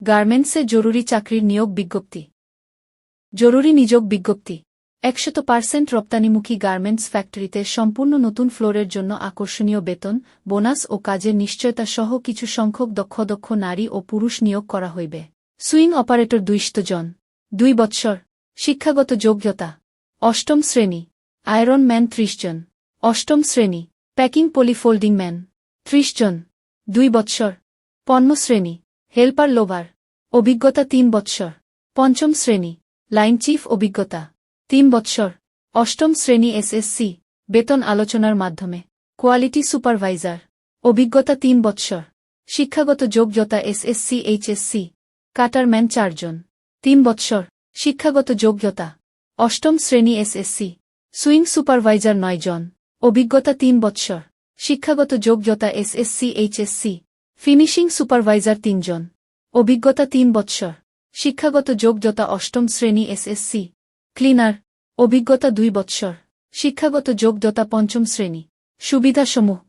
গার্মেন্টসে জরুরি চাকরির নিয়োগ বিজ্ঞপ্তি। জরুরি নিযোগ বিজ্ঞপ্তি। 100% রপ্তানিমুখী গার্মেন্টস ফ্যাক্টরিতে সম্পূর্ণ নতুন ফ্লোরের জন্য আকর্ষণীয় বেতন, বোনাস ও কাজের নিশ্চয়তা সহ কিছু সংখ্যক দক্ষ নারী ও পুরুষ নিয়োগ করা হইবে। সুইং অপারেটর 200 জন। 2 বৎসর। শিক্ষাগত যোগ্যতা। অষ্টম শ্রেণী। আয়রন ম্যান 30 জন। অষ্টম শ্রেণী। প্যাকিং পলিফোল্ডিং ম্যান 30 জন। 2 বৎসর। পণ্য শ্রেণী। Helper lover. অভিজ্ঞতা 3 বৎসর। পঞ্চম শ্রেণী। লাইন চিফ অভিজ্ঞতা 3 বৎসর। অষ্টম শ্রেণী এসএসসি। বেতন আলোচনার মাধ্যমে। Quality supervisor. অভিজ্ঞতা 3 বৎসর। শিক্ষাগত যোগ্যতা এসএসসি এইচএসসি। কাটারম্যান 4 জন। 3 বৎসর। শিক্ষাগত যোগ্যতা। অষ্টম শ্রেণী এসএসসি। সুইং সুপারভাইজার 9 জন। অভিজ্ঞতা 3 বৎসর। শিক্ষাগত যোগ্যতা এসএসসি এইচএসসি। ফিনিশিং সুপারভাইজার 3 জন। অভিজ্ঞতা 3 বৎসর। শিক্ষাগত যোগ্যতা অষ্টম শ্রেণী এসএসসি। ক্লিনার। অভিজ্ঞতা 2 বৎসর। শিক্ষাগত যোগ্যতা পঞ্চম শ্রেণী। সুবিধাসমূহ।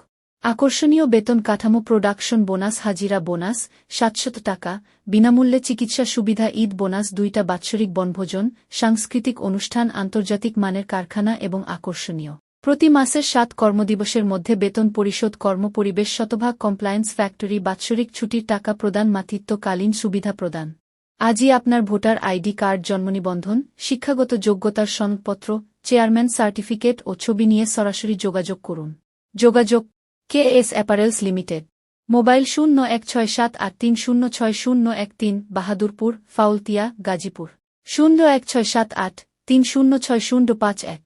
আকর্ষণীয় বেতন কাঠামো, প্রোডাকশন বোনাস, হাজিরা বোনাস 700 টাকা, বিনামূল্যে চিকিৎসা সুবিধা, ঈদ বোনাস, 2টা বাৎসরিক বনভোজন, সাংস্কৃতিক অনুষ্ঠান, আন্তর্জাতিক মানের কারখানা এবং আকর্ষণীয় প্রতি মাসের 7 কর্মদিবসের মধ্যে বেতন পরিশোধ, কর্মপরিবেশ, শতভাগ কমপ্লায়েন্স, ফ্যাক্টরি, বাৎসরিক ছুটির টাকা প্রদান, মাতৃত্বকালীন সুবিধা প্রদান। আজই আপনার ভোটার আইডি কার্ড, জন্মনিবন্ধন, শিক্ষাগত যোগ্যতার সনদপত্র, চেয়ারম্যান সার্টিফিকেট ও ছবি নিয়ে সরাসরি যোগাযোগ করুন। যোগাযোগ KS apparels limited. Mobile 016783060113, Bahadurpur, Faultia, Gazipur. 01678306051।